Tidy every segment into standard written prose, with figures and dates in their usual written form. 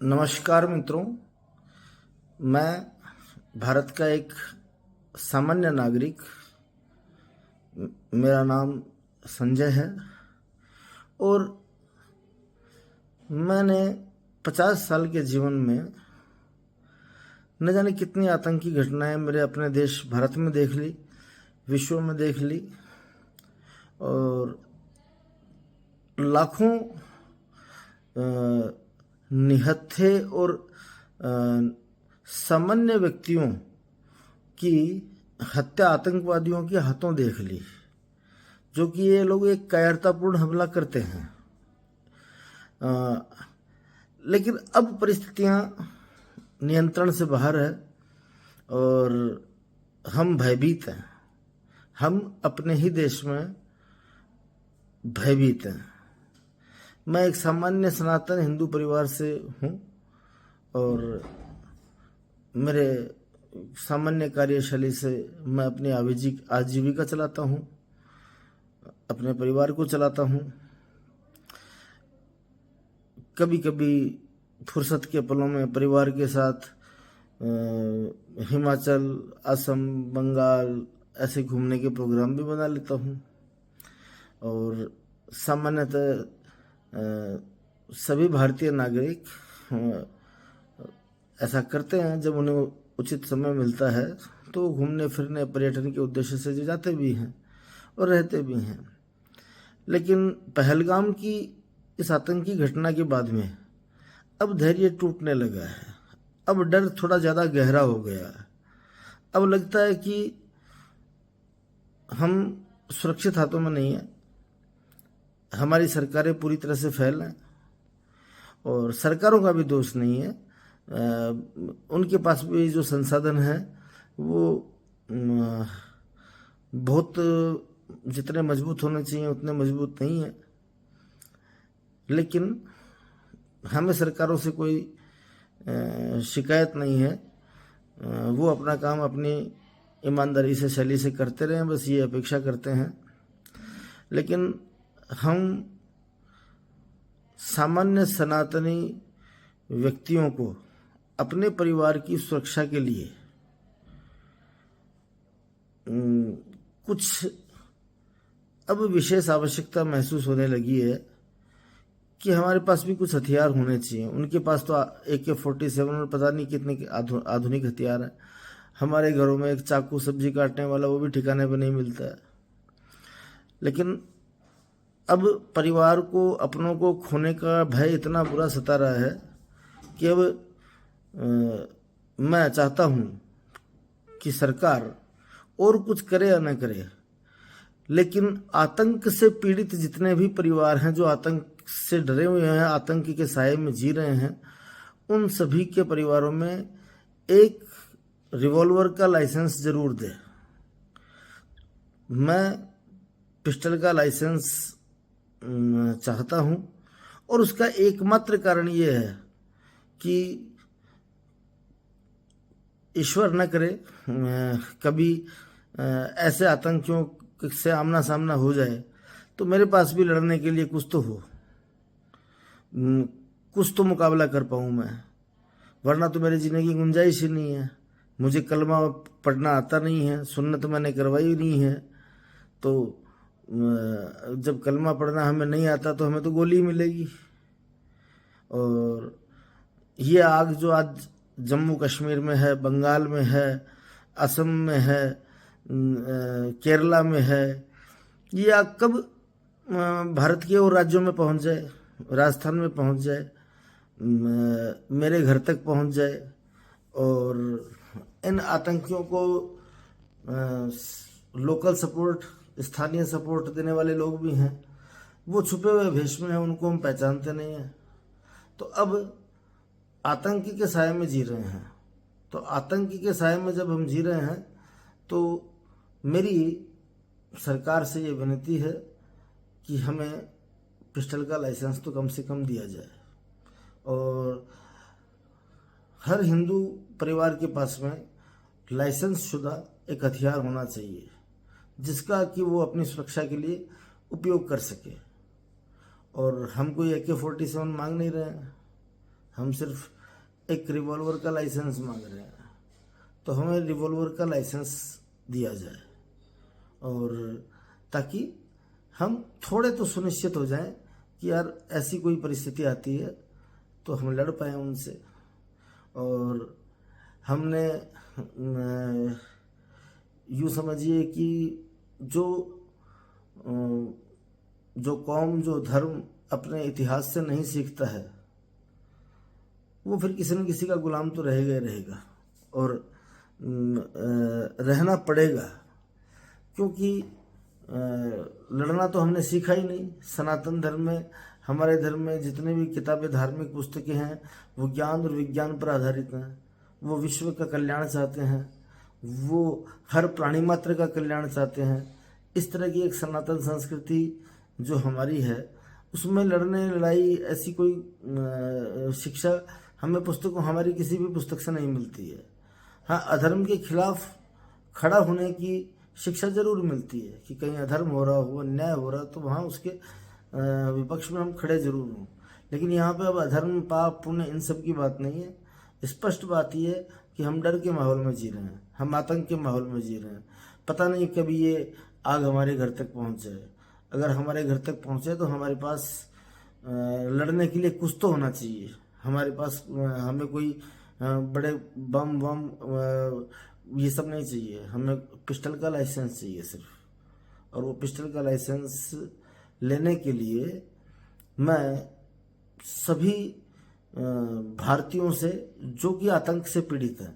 नमस्कार मित्रों, मैं भारत का एक सामान्य नागरिक, मेरा नाम संजय है और मैंने 50 साल के जीवन में न जाने कितनी आतंकी घटनाएं मेरे अपने देश भारत में देख ली, विश्व में देख ली और लाखों निहत्थे और सामान्य व्यक्तियों की हत्या आतंकवादियों के हाथों देख ली, जो कि ये लोग एक कायरतापूर्ण हमला करते हैं। लेकिन अब परिस्थितियां नियंत्रण से बाहर है और हम भयभीत हैं। हम अपने ही देश में भयभीत हैं। मैं एक सामान्य सनातन हिंदू परिवार से हूँ और मेरे सामान्य कार्यशैली से मैं अपनी आजीविका चलाता हूँ, अपने परिवार को चलाता हूँ। कभी कभी फुर्सत के पलों में परिवार के साथ हिमाचल, असम, बंगाल ऐसे घूमने के प्रोग्राम भी बना लेता हूँ। और सामान्यतः सभी भारतीय नागरिक ऐसा करते हैं, जब उन्हें उचित समय मिलता है तो घूमने फिरने पर्यटन के उद्देश्य से जो जाते भी हैं और रहते भी हैं। लेकिन पहलगाम की इस आतंकी घटना के बाद में अब धैर्य टूटने लगा है। अब डर थोड़ा ज़्यादा गहरा हो गया है। अब लगता है कि हम सुरक्षित हाथों में नहीं है। हमारी सरकारें पूरी तरह से फेल हैं और सरकारों का भी दोष नहीं है। उनके पास भी जो संसाधन हैं वो बहुत जितने मजबूत होने चाहिए उतने मजबूत नहीं है। लेकिन हमें सरकारों से कोई शिकायत नहीं है। वो अपना काम अपनी ईमानदारी से शैली से करते रहें, बस ये अपेक्षा करते हैं। लेकिन हम सामान्य सनातनी व्यक्तियों को अपने परिवार की सुरक्षा के लिए कुछ अब विशेष आवश्यकता महसूस होने लगी है कि हमारे पास भी कुछ हथियार होने चाहिए। उनके पास तो AK-47 और पता नहीं कितने आधुनिक हथियार हैं। हमारे घरों में एक चाकू सब्जी काटने वाला वो भी ठिकाने पर नहीं मिलता है। लेकिन अब परिवार को, अपनों को खोने का भय इतना बुरा सता रहा है कि अब मैं चाहता हूँ कि सरकार और कुछ करे या न करे, लेकिन आतंक से पीड़ित जितने भी परिवार हैं, जो आतंक से डरे हुए हैं, आतंक के साए में जी रहे हैं, उन सभी के परिवारों में एक रिवॉल्वर का लाइसेंस जरूर दे। मैं पिस्टल का लाइसेंस चाहता हूं और उसका एकमात्र कारण ये है कि ईश्वर न करे कभी ऐसे आतंकियों से आमना सामना हो जाए तो मेरे पास भी लड़ने के लिए कुछ तो हो, कुछ तो मुकाबला कर पाऊँ मैं। वरना तो मेरे जीने की गुंजाइश ही नहीं है। मुझे कलमा पढ़ना आता नहीं है, सुन्नत मैंने करवाई नहीं है। तो जब कलमा पढ़ना हमें नहीं आता तो हमें तो गोली मिलेगी। और ये आग जो आज जम्मू कश्मीर में है, बंगाल में है, असम में है, केरला में है, ये आग कब भारत के और राज्यों में पहुंच जाए, राजस्थान में पहुंच जाए, मेरे घर तक पहुंच जाए और इन आतंकियों को लोकल सपोर्ट, स्थानीय सपोर्ट देने वाले लोग भी हैं, वो छुपे हुए भेष में हैं, उनको हम पहचानते नहीं हैं। तो अब आतंकी के साए में जी रहे हैं। तो आतंकी के साए में जब हम जी रहे हैं तो मेरी सरकार से ये विनती है कि हमें पिस्टल का लाइसेंस तो कम से कम दिया जाए और हर हिंदू परिवार के पास में लाइसेंस शुदा एक हथियार होना चाहिए, जिसका कि वो अपनी सुरक्षा के लिए उपयोग कर सके। और हम कोई AK-47 मांग नहीं रहे हैं, हम सिर्फ एक रिवॉल्वर का लाइसेंस मांग रहे हैं, तो हमें रिवॉल्वर का लाइसेंस दिया जाए, और ताकि हम थोड़े तो सुनिश्चित हो जाएं कि यार ऐसी कोई परिस्थिति आती है तो हम लड़ पाएँ उनसे। और हमने यूँ समझिए कि जो कौम, जो धर्म अपने इतिहास से नहीं सीखता है, वो फिर किसी न किसी का गुलाम तो रहेगा ही रहेगा, और रहना पड़ेगा, क्योंकि लड़ना तो हमने सीखा ही नहीं। सनातन धर्म में, हमारे धर्म में जितने भी किताबें, धार्मिक पुस्तकें हैं, वो ज्ञान और विज्ञान पर आधारित हैं। वो विश्व का कल्याण चाहते हैं, वो हर प्राणी मात्र का कल्याण चाहते हैं। इस तरह की एक सनातन संस्कृति जो हमारी है, उसमें लड़ने, लड़ाई, ऐसी कोई शिक्षा हमें पुस्तकों, हमारी किसी भी पुस्तक से नहीं मिलती है। हाँ, अधर्म के खिलाफ खड़ा होने की शिक्षा जरूर मिलती है कि कहीं अधर्म हो रहा हो, अन्याय हो रहा, तो वहाँ उसके विपक्ष में हम खड़े जरूर हों। लेकिन यहाँ पे अब अधर्म, पाप, पुण्य, इन सब की बात नहीं है। स्पष्ट बात यह है कि हम डर के माहौल में जी रहे हैं, हम आतंक के माहौल में जी रहे हैं। पता नहीं कभी ये आग हमारे घर तक पहुँच जाए। अगर हमारे घर तक पहुँचे तो हमारे पास लड़ने के लिए कुछ तो होना चाहिए। हमारे पास हमें कोई बड़े बम ये सब नहीं चाहिए, हमें पिस्टल का लाइसेंस चाहिए सिर्फ। और वो पिस्टल का लाइसेंस लेने के लिए मैं सभी भारतीयों से, जो कि आतंक से पीड़ित हैं,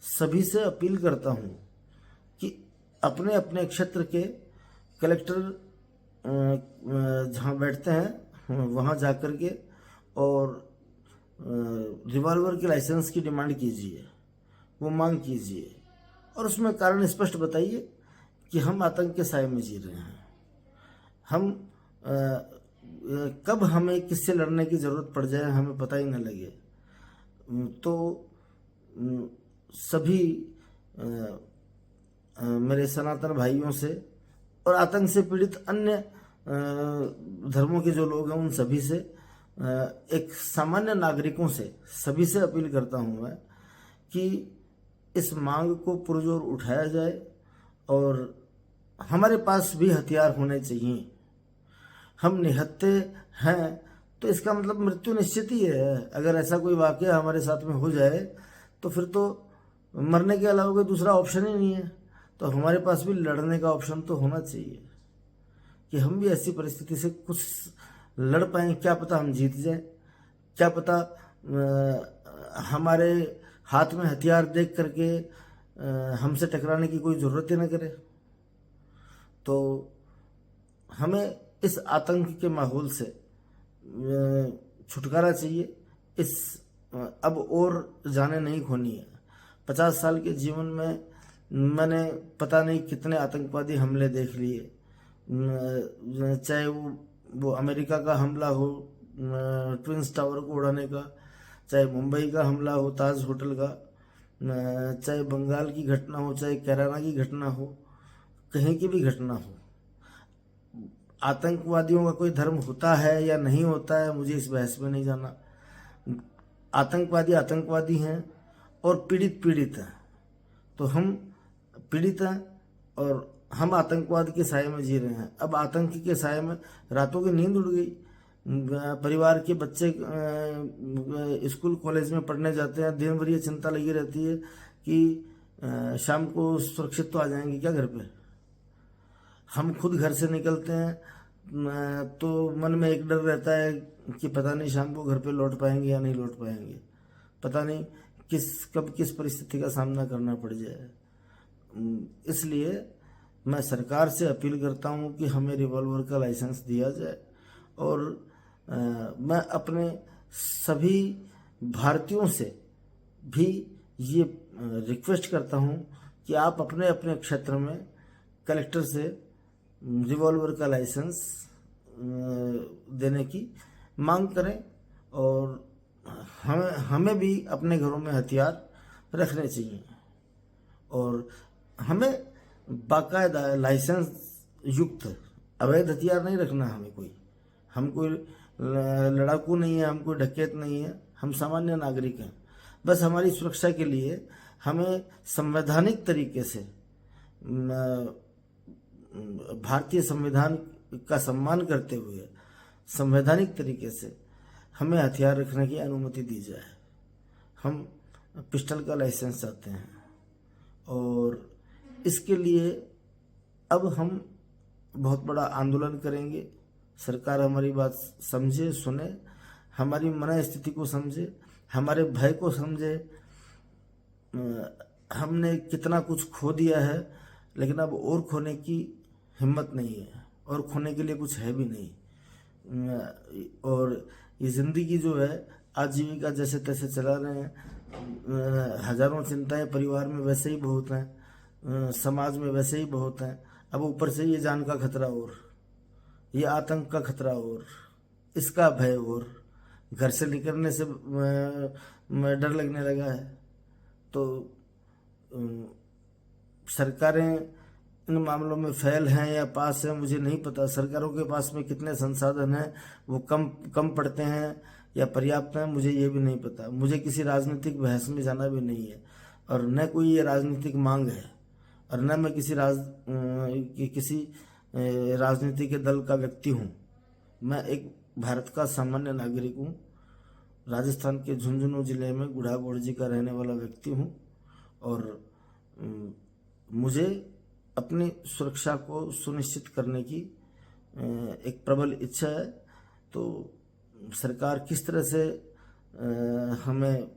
सभी से अपील करता हूँ कि अपने अपने क्षेत्र के कलेक्टर जहाँ बैठते हैं वहाँ जा कर के और रिवॉल्वर के लाइसेंस की डिमांड कीजिए, वो मांग कीजिए, और उसमें कारण स्पष्ट बताइए कि हम आतंक के साए में जी रहे हैं। हम कब हमें किससे लड़ने की ज़रूरत पड़ जाए हमें पता ही न लगे। तो सभी मेरे सनातन भाइयों से और आतंक से पीड़ित अन्य धर्मों के जो लोग हैं, उन सभी से, एक सामान्य नागरिकों से, सभी से अपील करता हूँ मैं कि इस मांग को पुरजोर उठाया जाए, और हमारे पास भी हथियार होने चाहिए। हम निहत्थे हैं तो इसका मतलब मृत्यु निश्चित ही है। अगर ऐसा कोई वाकया हमारे साथ में हो जाए तो फिर तो मरने के अलावा कोई दूसरा ऑप्शन ही नहीं है। तो हमारे पास भी लड़ने का ऑप्शन तो होना चाहिए कि हम भी ऐसी परिस्थिति से कुछ लड़ पाएँ। क्या पता हम जीत जाएं, क्या पता हमारे हाथ में हथियार देख करके हमसे टकराने की कोई ज़रूरत ही न करे। तो हमें इस आतंक के माहौल से छुटकारा चाहिए। इस अब और जाने नहीं खोनी है। 50 साल के जीवन में मैंने पता नहीं कितने आतंकवादी हमले देख लिए, चाहे वो अमेरिका का हमला हो ट्विंस टावर को उड़ाने का, चाहे मुंबई का हमला हो ताज होटल का, चाहे बंगाल की घटना हो, चाहे कैराना की घटना हो, कहीं की भी घटना हो। आतंकवादियों का कोई धर्म होता है या नहीं होता है, मुझे इस बहस में नहीं जाना। आतंकवादी आतंकवादी हैं और पीड़ित पीड़ित हैं। तो हम पीड़ित हैं और हम आतंकवाद के साए में जी रहे हैं। अब आतंक के साए में रातों की नींद उड़ गई। परिवार के बच्चे स्कूल कॉलेज में पढ़ने जाते हैं, दिन भर ये चिंता लगी रहती है कि शाम को सुरक्षित तो आ जाएंगे क्या घर पे। हम खुद घर से निकलते हैं तो मन में एक डर रहता है कि पता नहीं शाम को घर पे लौट पाएंगे या नहीं लौट पाएंगे, पता नहीं कब किस परिस्थिति का सामना करना पड़ जाए। इसलिए मैं सरकार से अपील करता हूँ कि हमें रिवॉल्वर का लाइसेंस दिया जाए। और मैं अपने सभी भारतीयों से भी ये रिक्वेस्ट करता हूँ कि आप अपने अपने क्षेत्र में कलेक्टर से रिवॉल्वर का लाइसेंस देने की मांग करें, और हमें भी अपने घरों में हथियार रखने चाहिए। और हमें बाकायदा लाइसेंस युक्त अवैध हथियार नहीं रखना। हम कोई लड़ाकू नहीं है, हम कोई डकैत नहीं है। हम सामान्य नागरिक हैं। बस हमारी सुरक्षा के लिए हमें संवैधानिक तरीके से भारतीय संविधान का सम्मान करते हुए संवैधानिक तरीके से हमें हथियार रखने की अनुमति दी जाए। हम पिस्टल का लाइसेंस चाहते हैं और इसके लिए अब हम बहुत बड़ा आंदोलन करेंगे। सरकार हमारी बात समझे, सुने, हमारी मन स्थिति को समझे, हमारे भय को समझे। हमने कितना कुछ खो दिया है, लेकिन अब और खोने की हिम्मत नहीं है और खोने के लिए कुछ है भी नहीं। और ये ज़िंदगी जो है आजीविका जैसे तैसे चला रहे हैं। हजारों चिंताएं परिवार में वैसे ही बहुत हैं, समाज में वैसे ही बहुत हैं। अब ऊपर से ये जान का खतरा और ये आतंक का खतरा और इसका भय और घर से निकलने से डर लगने लगा है। तो सरकारें इन मामलों में फेल हैं या पास हैं मुझे नहीं पता। सरकारों के पास में कितने संसाधन हैं, वो कम पड़ते हैं या पर्याप्त हैं, मुझे ये भी नहीं पता। मुझे किसी राजनीतिक बहस में जाना भी नहीं है और न कोई ये राजनीतिक मांग है और न मैं किसी राजनीति के दल का व्यक्ति हूँ। मैं एक भारत का सामान्य नागरिक हूँ। राजस्थान के झुंझुनू जिले में गुढ़ागोड़जी का रहने वाला व्यक्ति हूँ और मुझे अपनी सुरक्षा को सुनिश्चित करने की एक प्रबल इच्छा है। तो सरकार किस तरह से हमें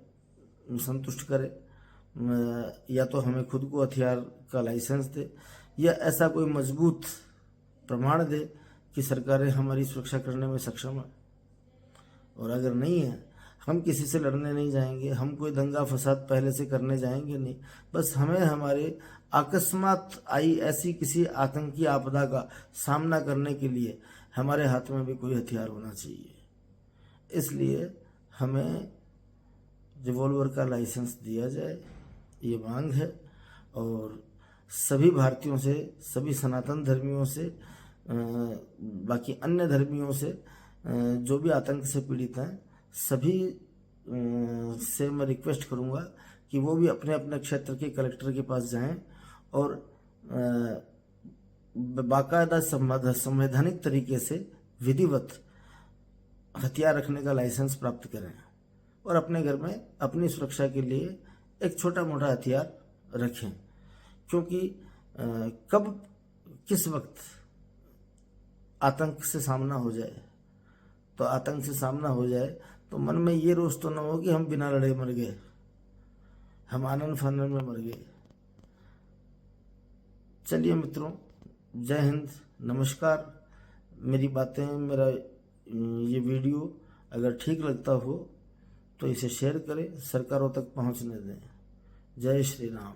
संतुष्ट करे, या तो हमें खुद को हथियार का लाइसेंस दे या ऐसा कोई मजबूत प्रमाण दे कि सरकारें हमारी सुरक्षा करने में सक्षम है। और अगर नहीं है, हम किसी से लड़ने नहीं जाएंगे, हम कोई दंगा फसाद पहले से करने जाएंगे नहीं। बस हमें हमारे अकस्मात आई ऐसी किसी आतंकी आपदा का सामना करने के लिए हमारे हाथ में भी कोई हथियार होना चाहिए। इसलिए हमें रिवॉल्वर का लाइसेंस दिया जाए, ये मांग है। और सभी भारतीयों से, सभी सनातन धर्मियों से, बाकी अन्य धर्मियों से जो भी आतंक से पीड़ित हैं, सभी से मैं रिक्वेस्ट करूंगा कि वो भी अपने अपने क्षेत्र के कलेक्टर के पास जाएं और बाकायदा संवैधानिक तरीके से विधिवत हथियार रखने का लाइसेंस प्राप्त करें और अपने घर में अपनी सुरक्षा के लिए एक छोटा मोटा हथियार रखें। क्योंकि कब किस वक्त आतंक से सामना हो जाए, तो आतंक से सामना हो जाए तो मन में ये रोष तो न हो कि हम बिना लड़े मर गए, हम आनन फानन में मर गए। चलिए मित्रों, जय हिंद, नमस्कार। मेरी बातें, मेरा ये वीडियो अगर ठीक लगता हो तो इसे शेयर करें, सरकारों तक पहुंचने दें। जय श्री राम।